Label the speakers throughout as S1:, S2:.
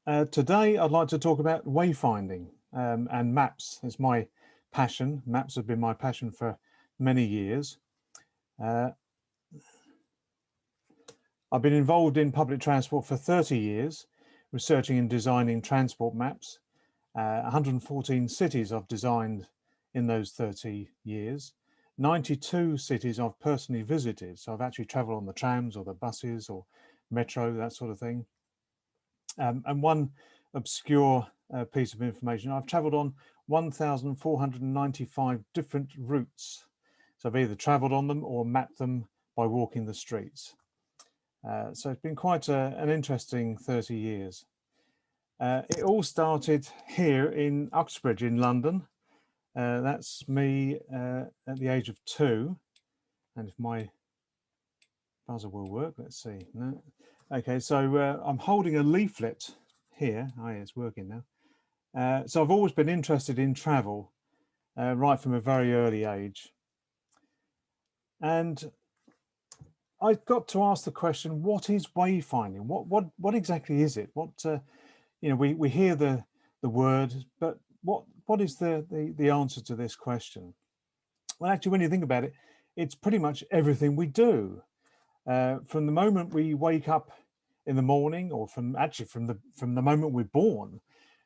S1: Today, I'd like to talk about wayfinding and maps. It's my passion. Maps have been my passion for many years. Uh, I've been involved in public transport for 30 years, researching and designing transport maps. 114 cities I've designed in those 30 years. 92 cities I've personally visited. So I've actually traveled on the trams or the buses or metro, that sort of thing. And one obscure piece of information, I've travelled on 1,495 different routes. So I've either travelled on them or mapped them by walking the streets. So it's been quite an interesting 30 years. It all started here in Uxbridge in London. That's me at the age of 2. And if my buzzer will work, let's see. No. Okay, so I'm holding a leaflet here. Oh, yeah, it's working now. So I've always been interested in travel right from a very early age. And I got to ask the question, what is wayfinding? What exactly is it? We hear the word, but what is the answer to this question? Well, actually, when you think about it, it's pretty much everything we do. From the moment we wake up in the morning, or from the moment we're born,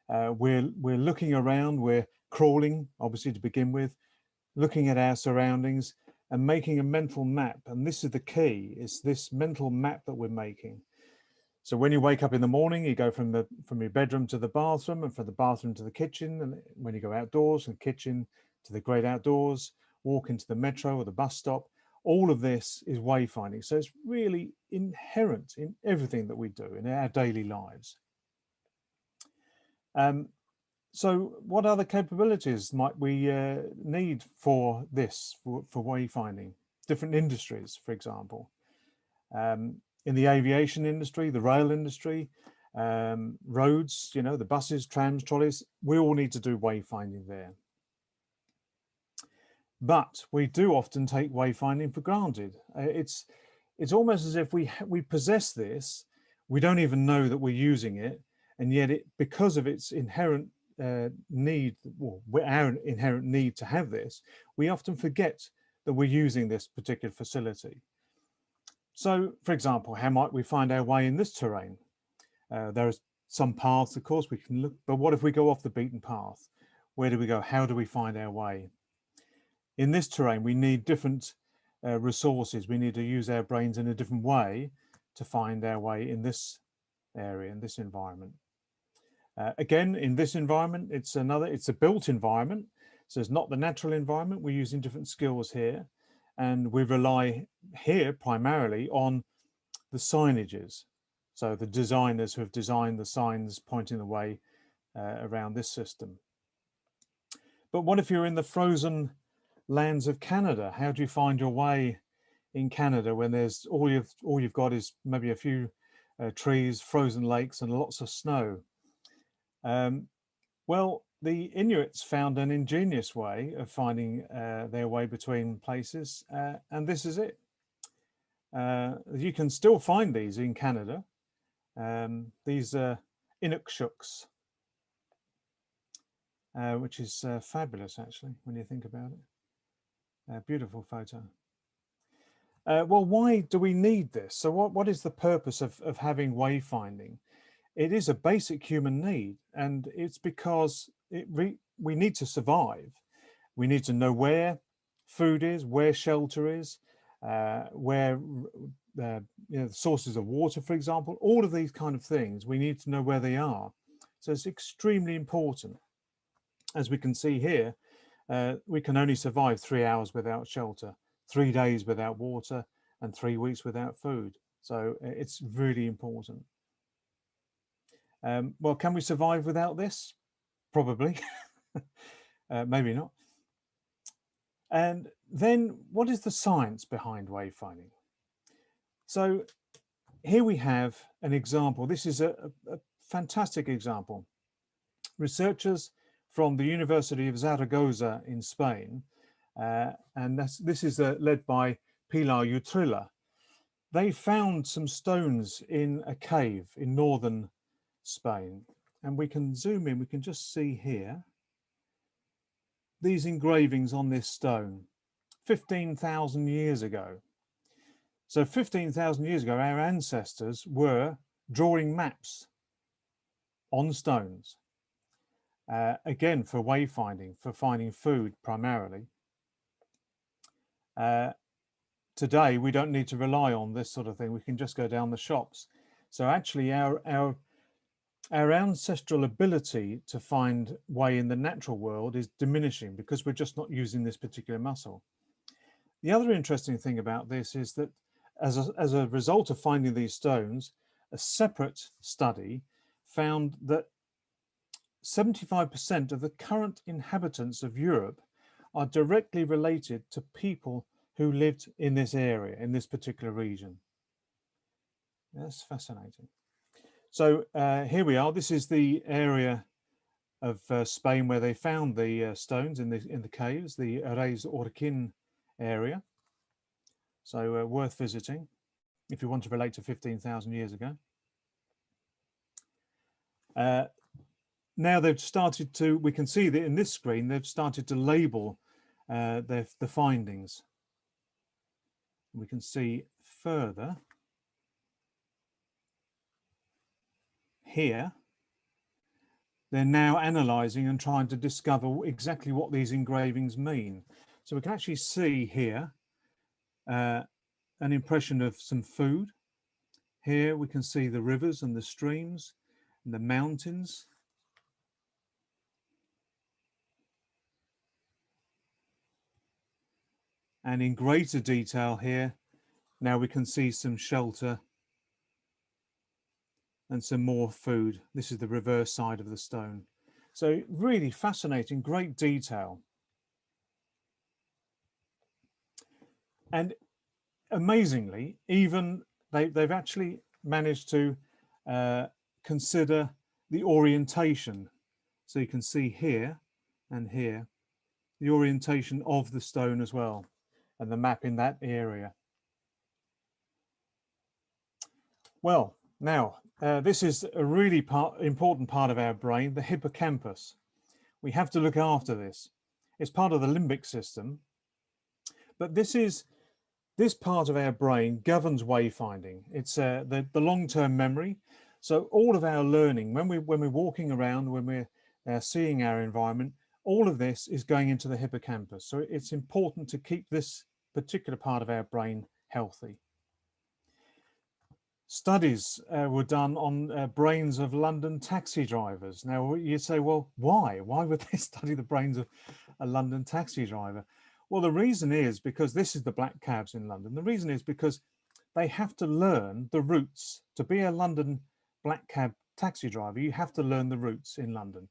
S1: we're looking around, we're crawling, obviously to begin with, looking at our surroundings and making a mental map. And this is the key: is this mental map that we're making. So when you wake up in the morning, you go from your bedroom to the bathroom, and from the bathroom to the kitchen. And when you go outdoors, from the kitchen to the great outdoors, walk into the metro or the bus stop. All of this is wayfinding. So it's really inherent in everything that we do in our daily lives. So what other capabilities might we need for this, for wayfinding? Different industries, for example. In the aviation industry, the rail industry, roads, the buses, trams, trolleys, we all need to do wayfinding there. But we do often take wayfinding for granted. It's almost as if we possess this, we don't even know that we're using it, and yet because of its inherent need, our inherent need to have this, we often forget that we're using this particular facility. So, for example, how might we find our way in this terrain? There are some paths, of course, we can look, but what if we go off the beaten path? Where do we go? How do we find our way? In this terrain, we need different resources. We need to use our brains in a different way to find our way in this area, in this environment. Again, in this environment, it's a built environment. So it's not the natural environment. We're using different skills here. And we rely here primarily on the signages. So the designers who have designed the signs pointing the way around this system. But what if you're in the frozen lands of Canada? How do you find your way in Canada when there's all you've got is maybe a few trees, frozen lakes, and lots of snow? Well, the Inuits found an ingenious way of finding their way between places, and this is it. You can still find these in Canada. These are Inukshuks, which is fabulous, actually, when you think about it. Beautiful photo. Well, why do we need this? So what is the purpose of having wayfinding? It is a basic human need, and it's because we need to survive. We need to know where food is, where shelter is, where the sources of water, for example. All of these kind of things, we need to know where they are. So it's extremely important. As we can see here, we can only survive 3 hours without shelter, 3 days without water, and 3 weeks without food. So it's really important. Well, can we survive without this? Probably. Maybe not. And then what is the science behind wayfinding? So here we have an example. This is a fantastic example. Researchers from the University of Zaragoza in Spain, and this is led by Pilar Utrilla. They found some stones in a cave in northern Spain. And we can zoom in, we can just see here these engravings on this stone 15,000 years ago. So 15,000 years ago, our ancestors were drawing maps on stones, again, for wayfinding, for finding food primarily. Today, we don't need to rely on this sort of thing. We can just go down the shops. So actually, our ancestral ability to find way in the natural world is diminishing because we're just not using this particular muscle. The other interesting thing about this is that as a result of finding these stones, a separate study found that 75% of the current inhabitants of Europe are directly related to people who lived in this area, in this particular region. That's fascinating. So here we are. This is the area of Spain where they found the stones in the caves, the Reis Orquin area. So worth visiting if you want to relate to 15,000 years ago. Now they've started to, we can see that in this screen, they've started to label the findings. We can see further here, they're now analysing and trying to discover exactly what these engravings mean. So we can actually see here an impression of some food. Here we can see the rivers and the streams and the mountains. And in greater detail here, now we can see some shelter and some more food. This is the reverse side of the stone. So really fascinating, great detail. And amazingly, even they've actually managed to consider the orientation. So you can see here and here, the orientation of the stone as well, and the map in that area. Well, now, this is a really important part of our brain, the hippocampus. We have to look after this. It's part of the limbic system, but this part of our brain governs wayfinding. It's the long-term memory. So all of our learning, when we're walking around, when we're seeing our environment, all of this is going into the hippocampus. So it's important to keep this particular part of our brain healthy. Studies were done on brains of London taxi drivers. Now you say, well, why? Why would they study the brains of a London taxi driver? Well, the reason is because this is the black cabs in London. The reason is because they have to learn the routes. To be a London black cab taxi driver, you have to learn the routes in London.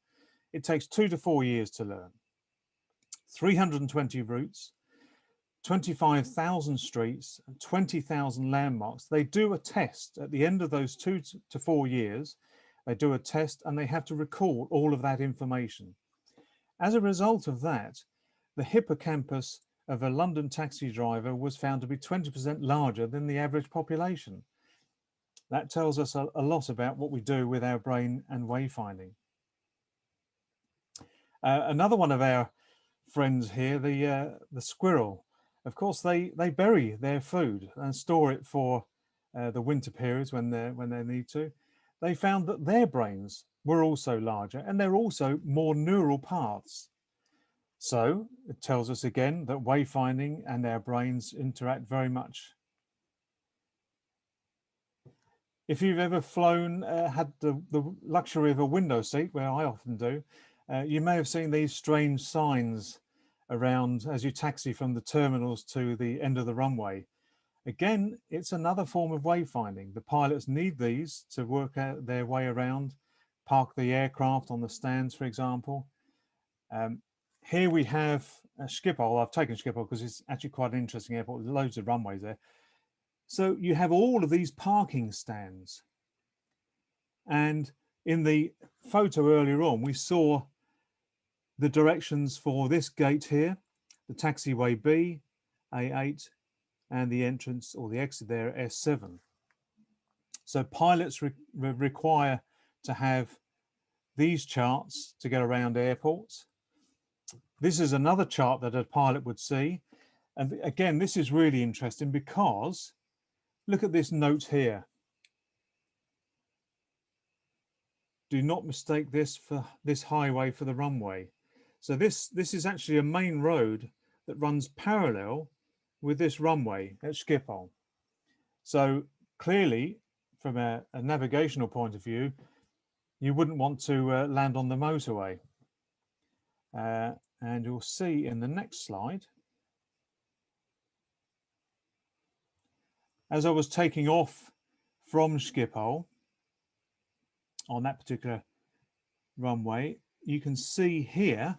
S1: It takes 2 to 4 years to learn. 320 routes, 25,000 streets, and 20,000 landmarks. They do a test at the end of those 2 to 4 years. They do a test and they have to recall all of that information. As a result of that, the hippocampus of a London taxi driver was found to be 20% larger than the average population. That tells us a lot about what we do with our brain and wayfinding. Another one of our friends here, the squirrel. Of course, they bury their food and store it for the winter periods when they need to. They found that their brains were also larger and they're also more neural paths. So it tells us again that wayfinding and our brains interact very much. If you've ever flown, had the luxury of a window seat, where I often do, you may have seen these strange signs around as you taxi from the terminals to the end of the runway. Again, it's another form of wayfinding. The pilots need these to work out their way around, park the aircraft on the stands, for example. Here we have Schiphol. I've taken Schiphol because it's actually quite an interesting airport. There's loads of runways there. So you have all of these parking stands. And in the photo earlier on, we saw the directions for this gate here, the taxiway B, A8, and the entrance or the exit there, S7. So pilots require to have these charts to get around airports. This is another chart that a pilot would see. And again, this is really interesting because look at this note here. Do not mistake this for this highway for the runway. So this is actually a main road that runs parallel with this runway at Schiphol. So clearly, from a navigational point of view, you wouldn't want to land on the motorway. And you'll see in the next slide, as I was taking off from Schiphol on that particular runway, you can see here.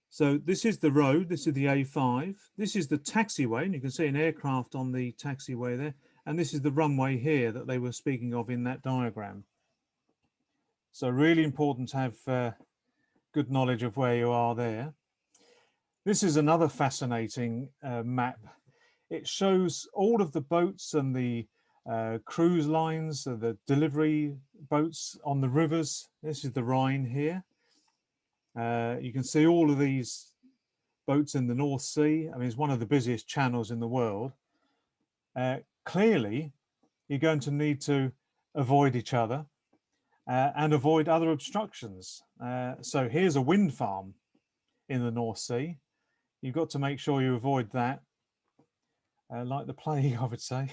S1: So this is the road, this is the A5, this is the taxiway, and you can see an aircraft on the taxiway there, and this is the runway here that they were speaking of in that diagram. So really important to have good knowledge of where you are there. This is another fascinating map. It shows all of the boats and the cruise lines, the delivery boats on the rivers. This is the Rhine here. You can see all of these boats in the North Sea. I mean, it's one of the busiest channels in the world. Clearly, you're going to need to avoid each other and avoid other obstructions. So here's a wind farm in the North Sea. You've got to make sure you avoid that, like the plague, I would say.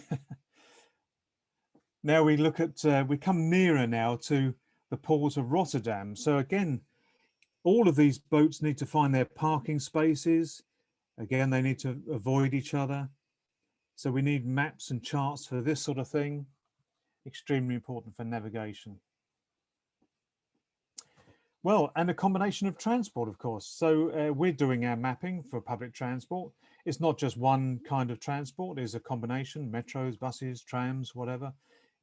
S1: Now we look at, we come nearer now to the port of Rotterdam. So again, all of these boats need to find their parking spaces. Again, they need to avoid each other. So we need maps and charts for this sort of thing. Extremely important for navigation. Well, and a combination of transport, of course. So we're doing our mapping for public transport. It's not just one kind of transport, there's a combination, metros, buses, trams, whatever.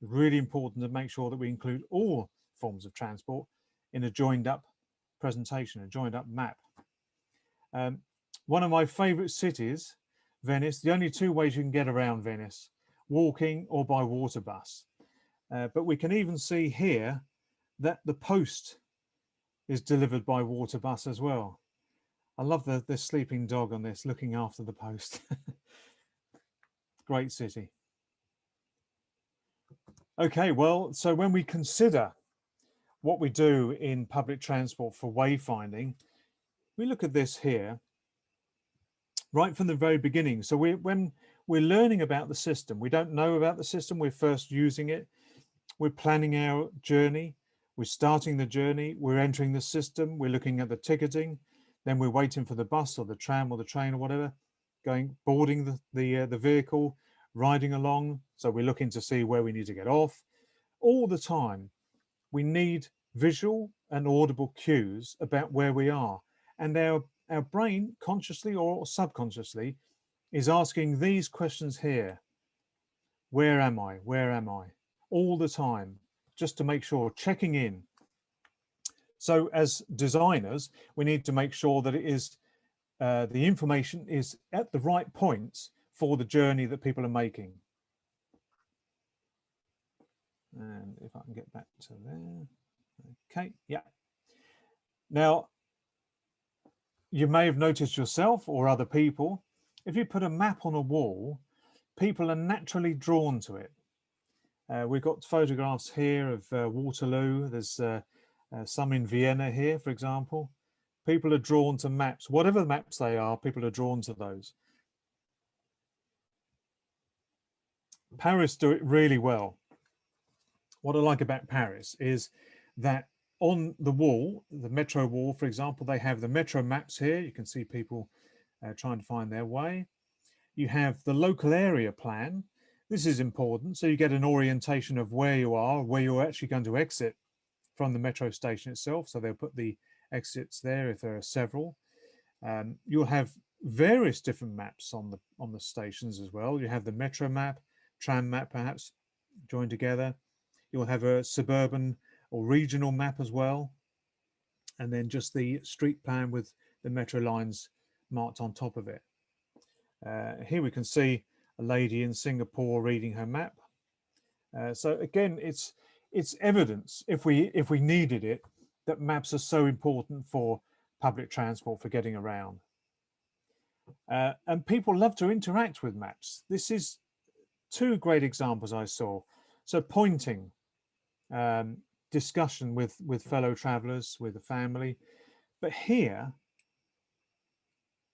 S1: Really important to make sure that we include all forms of transport in a joined up presentation, a joined up map. One of my favorite cities, Venice, the only two ways you can get around Venice, walking or by water bus. But we can even see here that the post is delivered by water bus as well. I love the sleeping dog on this, looking after the post. Great city. Okay, well, so when we consider what we do in public transport for wayfinding, we look at this here right from the very beginning. So when we're learning about the system, we don't know about the system, we're first using it, we're planning our journey, we're starting the journey, we're entering the system, we're looking at the ticketing, then we're waiting for the bus or the tram or the train or whatever, boarding the vehicle, riding along. So we're looking to see where we need to get off. All the time, we need visual and audible cues about where we are. And our brain, consciously or subconsciously, is asking these questions here. Where am I? Where am I? All the time, just to make sure, checking in. So as designers, we need to make sure that it is the information is at the right points for the journey that people are making. And if I can get back to there. Okay, yeah. Now, you may have noticed yourself or other people, if you put a map on a wall, people are naturally drawn to it. We've got photographs here of Waterloo. There's some in Vienna here, for example. People are drawn to maps. Whatever maps they are, people are drawn to those. Paris do it really well. What I like about Paris is that on the wall, the metro wall, for example, they have the metro maps here. You can see people trying to find their way. You have the local area plan. This is important. So you get an orientation of where you are, where you're actually going to exit from the metro station itself. So they'll put the exits there if there are several. You'll have various different maps on the stations as well. You have the metro map, tram map perhaps joined together. You'll have a suburban or regional map as well. And then just the street plan with the metro lines marked on top of it. Here we can see a lady in Singapore reading her map. So again, it's it's evidence, if we needed it, that maps are so important for public transport, for getting around. And people love to interact with maps. This is two great examples I saw. So pointing, discussion with fellow travelers, with the family. But here,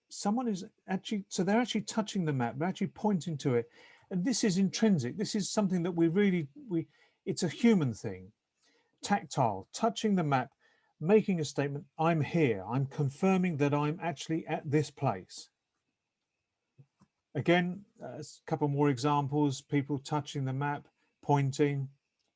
S1: someone is actually, so they're actually touching the map, they're actually pointing to it. And this is intrinsic. This is something that it's a human thing. Tactile, touching the map, making a statement, I'm here, I'm confirming that I'm actually at this place. Again, a couple more examples, people touching the map, pointing,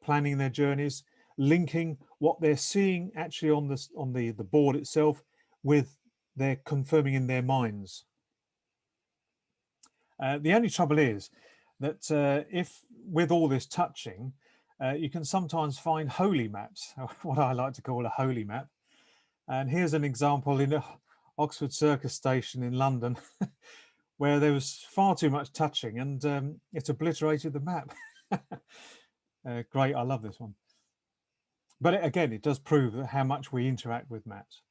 S1: planning their journeys, linking what they're seeing actually on the board itself with their confirming in their minds. The only trouble is that if with all this touching, you can sometimes find holy maps, what I like to call a holy map. And here's an example in Oxford Circus Station in London, where there was far too much touching and it obliterated the map. Great, I love this one. But again, it does prove how much we interact with maps.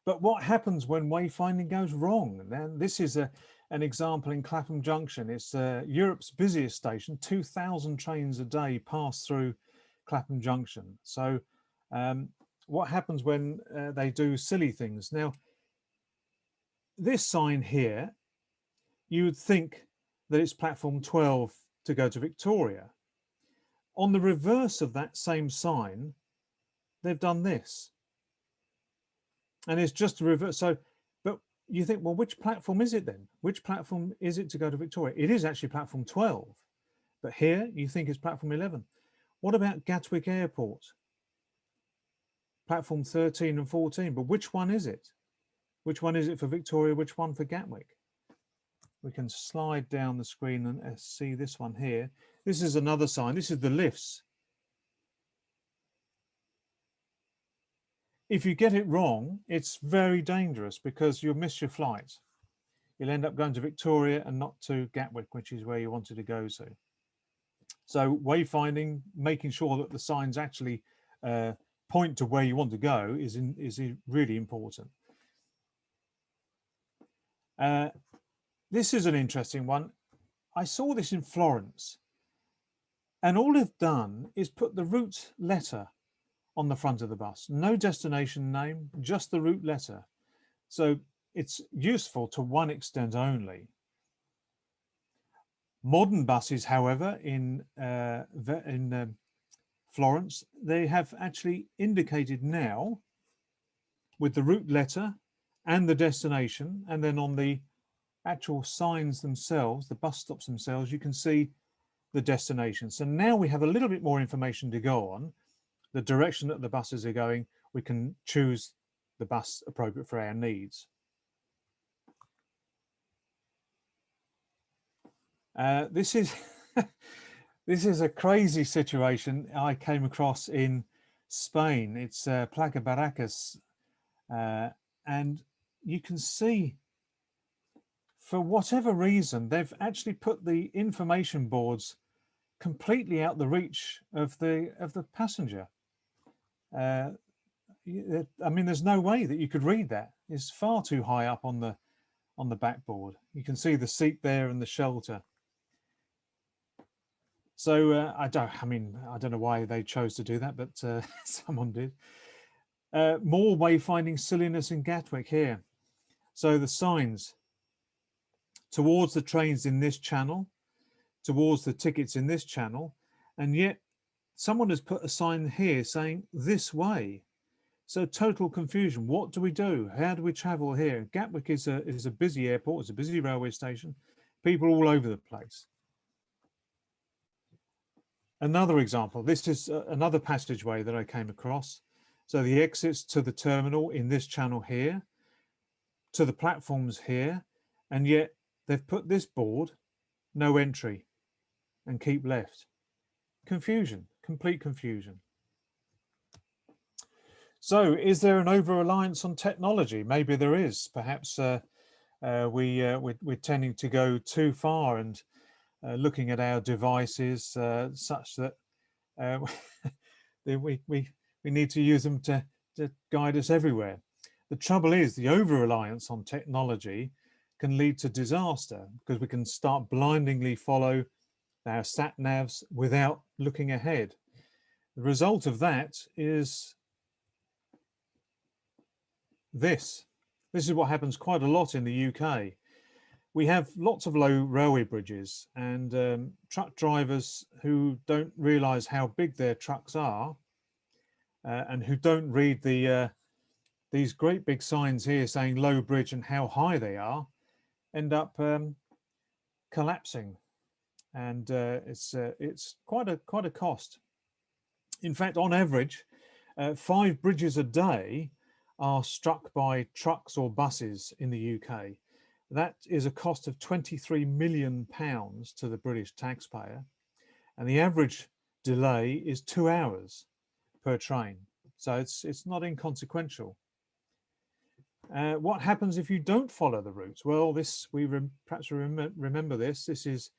S1: But what happens when wayfinding goes wrong? And this is an example in Clapham Junction. It's Europe's busiest station. 2,000 trains a day pass through Clapham Junction. So what happens when they do silly things? Now, this sign here, you would think that it's platform 12 to go to Victoria. On the reverse of that same sign, they've done this. And it's just a reverse. So, but you think, well, which platform is it then? Which platform is it to go to Victoria? It is actually platform 12. But here you think it's platform 11. What about Gatwick Airport? Platform 13 and 14. But which one is it? Which one is it for Victoria? Which one for Gatwick? We can slide down the screen and see this one here. This is another sign. This is the lifts. If you get it wrong, it's very dangerous because you'll miss your flight. You'll end up going to Victoria and not to Gatwick, which is where you wanted to go to. So wayfinding, making sure that the signs actually point to where you want to go is really important. This is an interesting one. I saw this in Florence, and all they've done is put the route letter on the front of the bus. No destination name, just the route letter. So it's useful to one extent only. Modern buses, however, in Florence, they have actually indicated now with the route letter and the destination, and then on the actual signs themselves, the bus stops themselves, you can see the destination. So now we have a little bit more information to go on, the direction that the buses are going. We can choose the bus appropriate for our needs. This is this is a crazy situation I came across in Spain. It's Placa Barracas, and you can see, for whatever reason, they've actually put the information boards completely out the reach of the passenger. I mean, there's no way that you could read that. It's far too high up on the backboard. You can see the seat there and the shelter. So I don't know why they chose to do that, but someone did. More wayfinding silliness in Gatwick here. So the signs towards the trains in this channel, towards the tickets in this channel, and yet someone has put a sign here saying this way. So total confusion. What do we do? How do we travel here? Gatwick is a busy airport, it's a busy railway station, people all over the place. Another example, this is another passageway that I came across. So the exits to the terminal in this channel here, to the platforms here, and yet they've put this board, no entry, and keep left. Confusion, complete confusion. So is there an over-reliance on technology? Maybe there is. Perhaps we're tending to go too far and looking at our devices such that Uh, we need to use them to guide us everywhere. The trouble is the over-reliance on technology can lead to disaster, because we can start blindingly follow our sat navs without looking ahead. The result of that is this. This is what happens quite a lot in the UK. We have lots of low railway bridges, and truck drivers who don't realise how big their trucks are, and who don't read these great big signs here saying low bridge and how high they are, end up collapsing, and it's quite a cost. In fact, on average, 5 bridges a day are struck by trucks or buses in the UK. That is a cost of £23 million to the British taxpayer, and the average delay is 2 hours per train. So it's not inconsequential. What happens if you don't follow the routes? Well, perhaps remember this. This is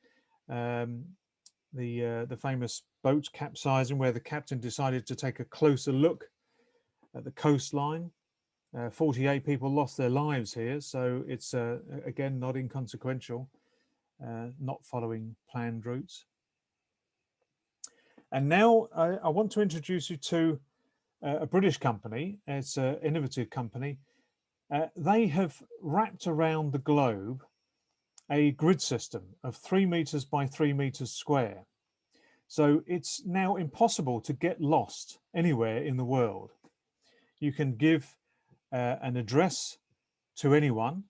S1: the famous boat capsizing, where the captain decided to take a closer look at the coastline. 48 people lost their lives here, so it's again not inconsequential, not following planned routes. And now I want to introduce you to a British company. It's an innovative company. They have wrapped around the globe a grid system of 3 meters by 3 meters square. So it's now impossible to get lost anywhere in the world. You can give an address to anyone,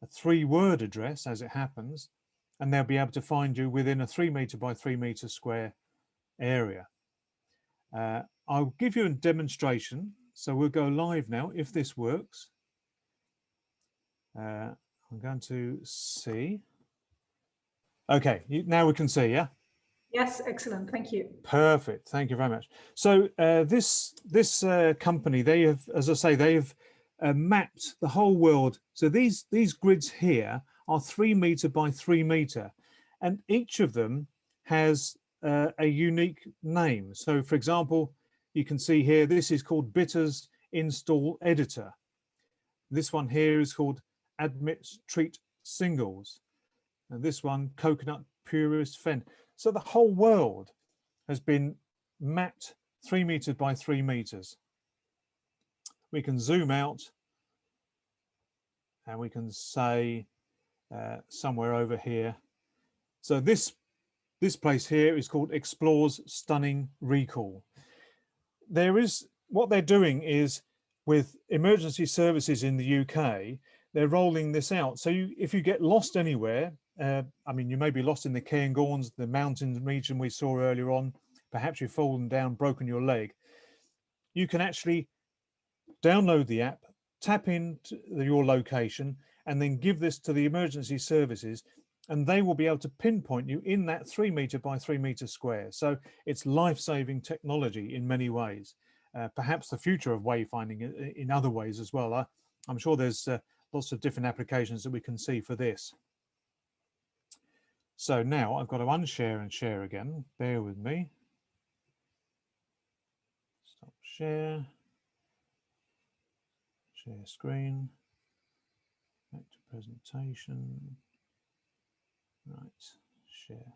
S1: a 3-word address as it happens, and they'll be able to find you within a 3 meter by 3 meter square area. I'll give you a demonstration. So we'll go live now if this works. I'm going to see. Okay, now we can see, yeah?
S2: Yes, excellent, thank you.
S1: Perfect, thank you very much. So this company, they have, as I say, they have mapped the whole world. So these grids here are 3 meter by 3 meter, and each of them has a unique name. So for example, you can see here, this is called Bitters Install Editor. This one here is called Admit Treat Singles, and this one Coconut Purist Fend. So the whole world has been mapped 3 meters by 3 meters. We can zoom out and we can say somewhere over here. So this place here is called Explore's Stunning Recall. What they're doing is, with emergency services in the UK, they're rolling this out. So if you get lost anywhere, I mean, you may be lost in the Cairngorms, the mountain region we saw earlier on, perhaps you've fallen down, broken your leg, you can actually download the app, tap into your location, and then give this to the emergency services, and they will be able to pinpoint you in that 3 meter by 3 meter square. So it's life-saving technology in many ways. Perhaps the future of wayfinding in other ways as well. I'm sure there's lots of different applications that we can see for this. So now I've got to unshare and share again. Bear with me. Stop share. Share screen. Back to presentation. Right, share.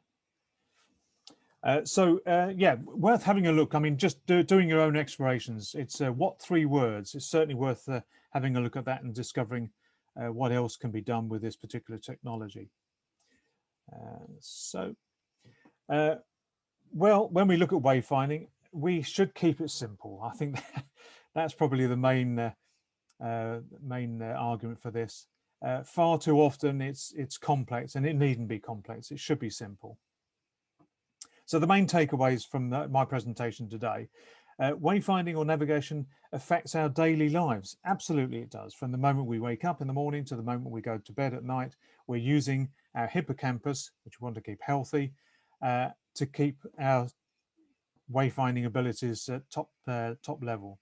S1: Yeah, worth having a look. I mean, just doing your own explorations. It's what 3 words. It's certainly worth having a look at that and discovering what else can be done with this particular technology. Well, when we look at wayfinding, we should keep it simple. I think that's probably the main argument for this. Far too often it's complex, and it needn't be complex. It should be simple. So the main takeaways from my presentation today: wayfinding or navigation affects our daily lives. Absolutely it does. From the moment we wake up in the morning to the moment we go to bed at night, we're using our hippocampus, which we want to keep healthy, to keep our wayfinding abilities at top level.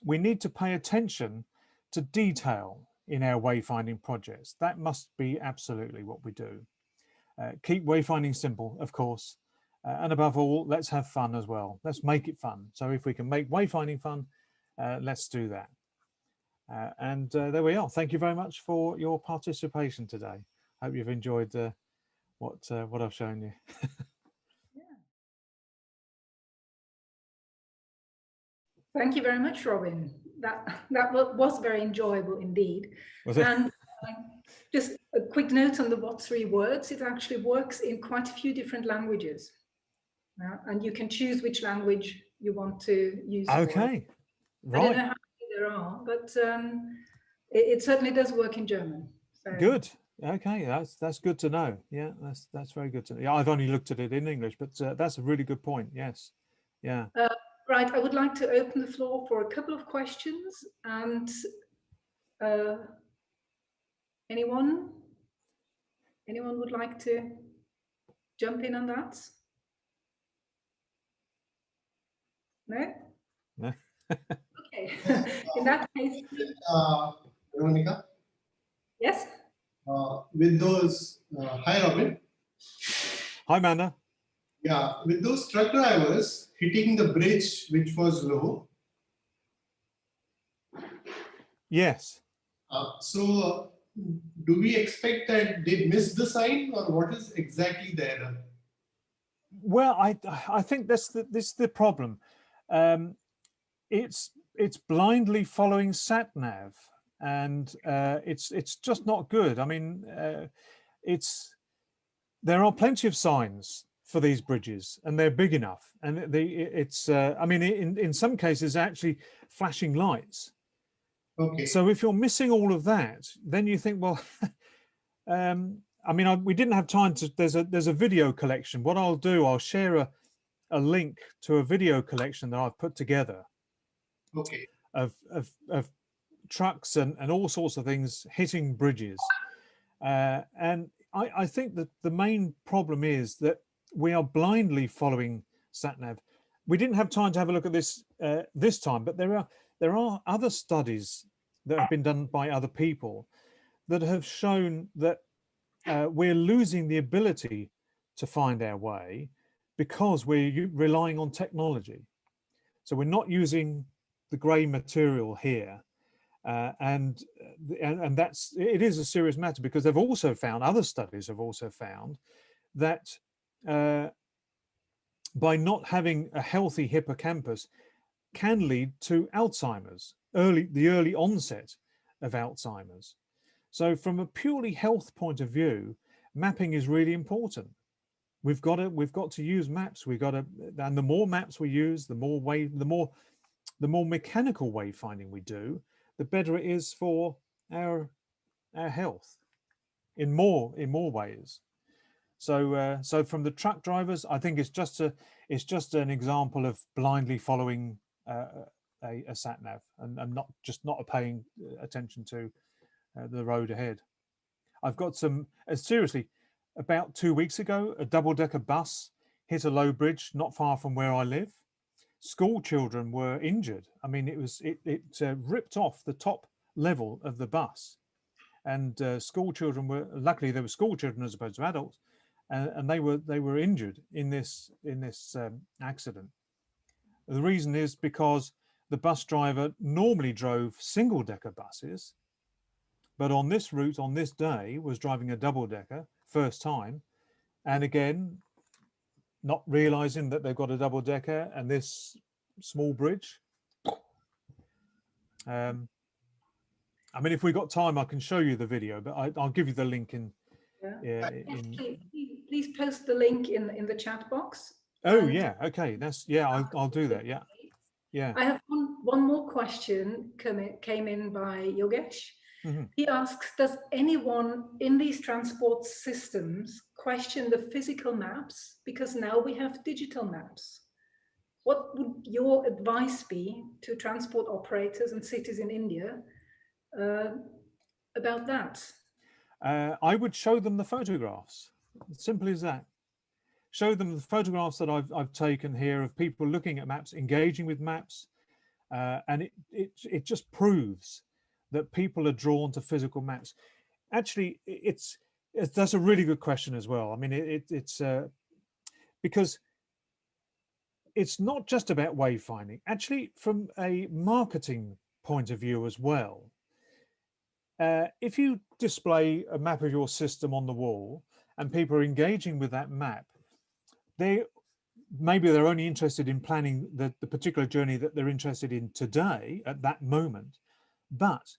S1: We need to pay attention to detail in our wayfinding projects. That must be absolutely what we do. Keep wayfinding simple, of course, And above all, let's have fun as well. Let's make it fun. So if we can make wayfinding fun, let's do that. And there we are. Thank you very much for your participation today. Hope you've enjoyed what I've shown you.
S2: Thank you very much, Robin. That was very enjoyable indeed.
S1: Was it?
S2: And just a quick note on the what 3 words. It actually works in quite a few different languages. And you can choose which language you want to use.
S1: Okay, right.
S2: I don't know how many there are, but it certainly does work in German. So.
S1: Good. Okay, that's good to know. Yeah, that's very good to know. Yeah, I've only looked at it in English, but that's a really good point. Yes. Yeah.
S2: Right, I would like to open the floor for a couple of questions, and anyone would like to jump in on that? No?
S1: No.
S2: Okay. In that case,
S3: Veronica?
S2: Yes?
S3: With those, hi Robin.
S1: Hi Amanda.
S3: Yeah, with those truck drivers hitting the bridge which was low.
S1: Yes.
S3: So do we expect that they missed the sign, or what is exactly the error?
S1: Well, I think this is the problem. It's blindly following sat nav, and it's just not good. I mean, there are plenty of signs for these bridges, and they're big enough, and I mean, in some cases actually flashing lights.
S3: Okay.
S1: So if you're missing all of that, then you think, well, I mean, we didn't have time to. There's a video collection. What I'll do, I'll share a link to a video collection that I've put together.
S3: Okay.
S1: Of trucks and all sorts of things hitting bridges, and I think that the main problem is that we are blindly following sat nav. We didn't have time to have a look at this this time, but there are other studies that have been done by other people that have shown that we're losing the ability to find our way because we're relying on technology. So we're not using the grey material here, and it is a serious matter, because they've also found, other studies have also found, that by not having a healthy hippocampus can lead to Alzheimer's, the early onset of Alzheimer's. So from a purely health point of view, mapping is really important. We've got to use maps. And the more maps we use, the more mechanical wayfinding we do, the better it is for our health in more ways. So from the truck drivers, I think it's just an example of blindly following a sat nav and not paying attention to the road ahead. I've got some seriously. About 2 weeks ago, a double-decker bus hit a low bridge not far from where I live. School children were injured. I mean, it ripped off the top level of the bus, and school children were, luckily there were school children as opposed to adults, and they were injured in this accident. The reason is because the bus driver normally drove single-decker buses, but on this route, on this day, was driving a double-decker, first time, and again, not realizing that they've got a double-decker and this small bridge. I mean, if we got time, I can show you the video, but I'll give you the link in.
S2: Yeah. Please post the link in the chat box.
S1: Oh yeah, okay. I'll do that. Yeah, yeah.
S2: I have one more question came in by Yogesh. Mm-hmm. He asks, does anyone in these transport systems question the physical maps? Because now we have digital maps. What would your advice be to transport operators and cities in India about that?
S1: I would show them the photographs. Simple as that. Show them the photographs that I've taken here of people looking at maps, engaging with maps, and it just proves that people are drawn to physical maps. Actually, that's a really good question as well. I mean, it's because it's not just about wayfinding. Actually, from a marketing point of view as well, if you display a map of your system on the wall and people are engaging with that map, maybe they're only interested in planning the particular journey that they're interested in today at that moment, but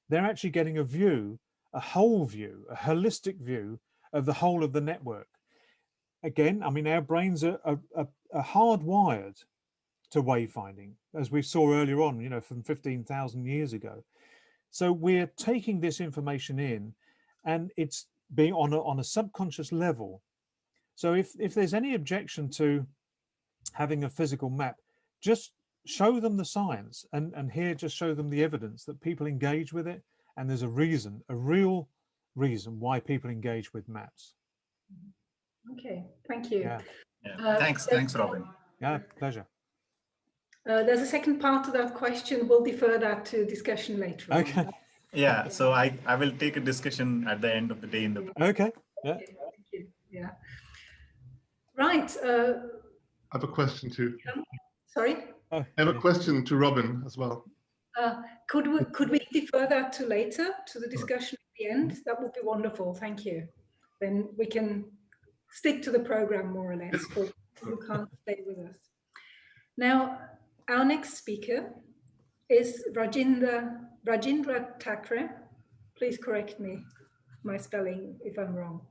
S1: they're actually getting a view, a whole view, a holistic view of the whole of the network. Again, I mean, our brains are hardwired to wayfinding, as we saw earlier on, you know, from 15,000 years ago. So we're taking this information in, and it's being on a subconscious level. So if there's any objection to having a physical map, just show them the science, and here just show them the evidence that people engage with it, and there's a reason, a real reason why people engage with maps.
S2: Okay, thank you.
S4: Yeah. Thanks, Robin.
S1: Yeah, pleasure.
S2: There's a second part to that question. We'll defer that to discussion later
S1: Okay.
S2: on.
S4: Yeah, so I will take a discussion at the end of the day in the.
S1: Okay. Yeah.
S2: Okay, thank you. Yeah. Right.
S5: I have a question too.
S2: Sorry.
S1: Oh,
S5: I have a question to Robin as well.
S2: Could we defer that to later, to the discussion at the end? That would be wonderful. Thank you. Then we can stick to the program more or less for people who can't stay with us. Now, our next speaker is Rajendra Thakre. Please correct me, my spelling, if I'm wrong.